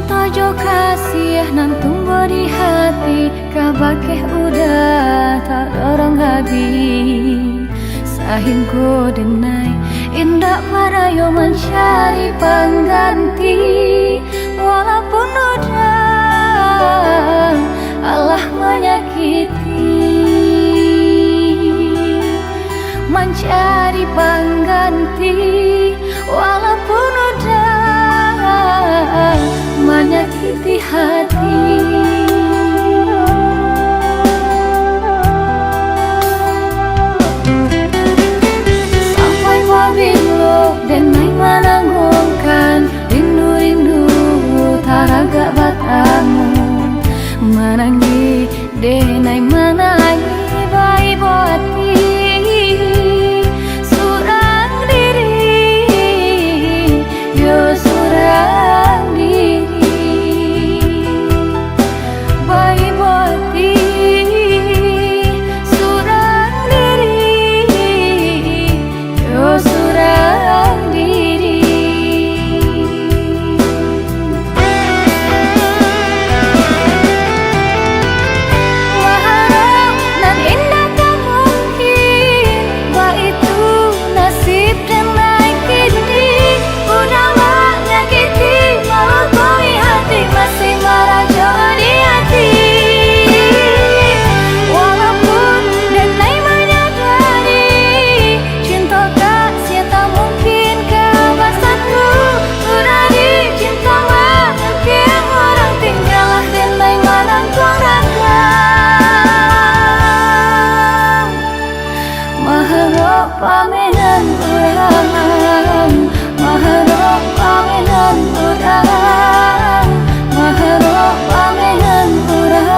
tojo kasih nan tumbuh di hati, kabakeh udah tak orang habis. Sahingku denai indah para yo mencari pengganti, walaupun udah Allah menyakiti. Mencari pengganti walaupun udah menyakiti hati. Sampai wabilu dan naik menanggungkan rindu-rindu taraga batamu, menangi denai menangi bayi buati. Paminan urang, maharap paminan urang, maharap paminan urang.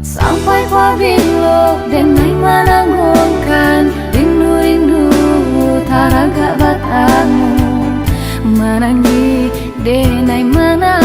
Sampai wabilu dan naik menanggungkan rindu-rindu taraga batamu, menangi denai mana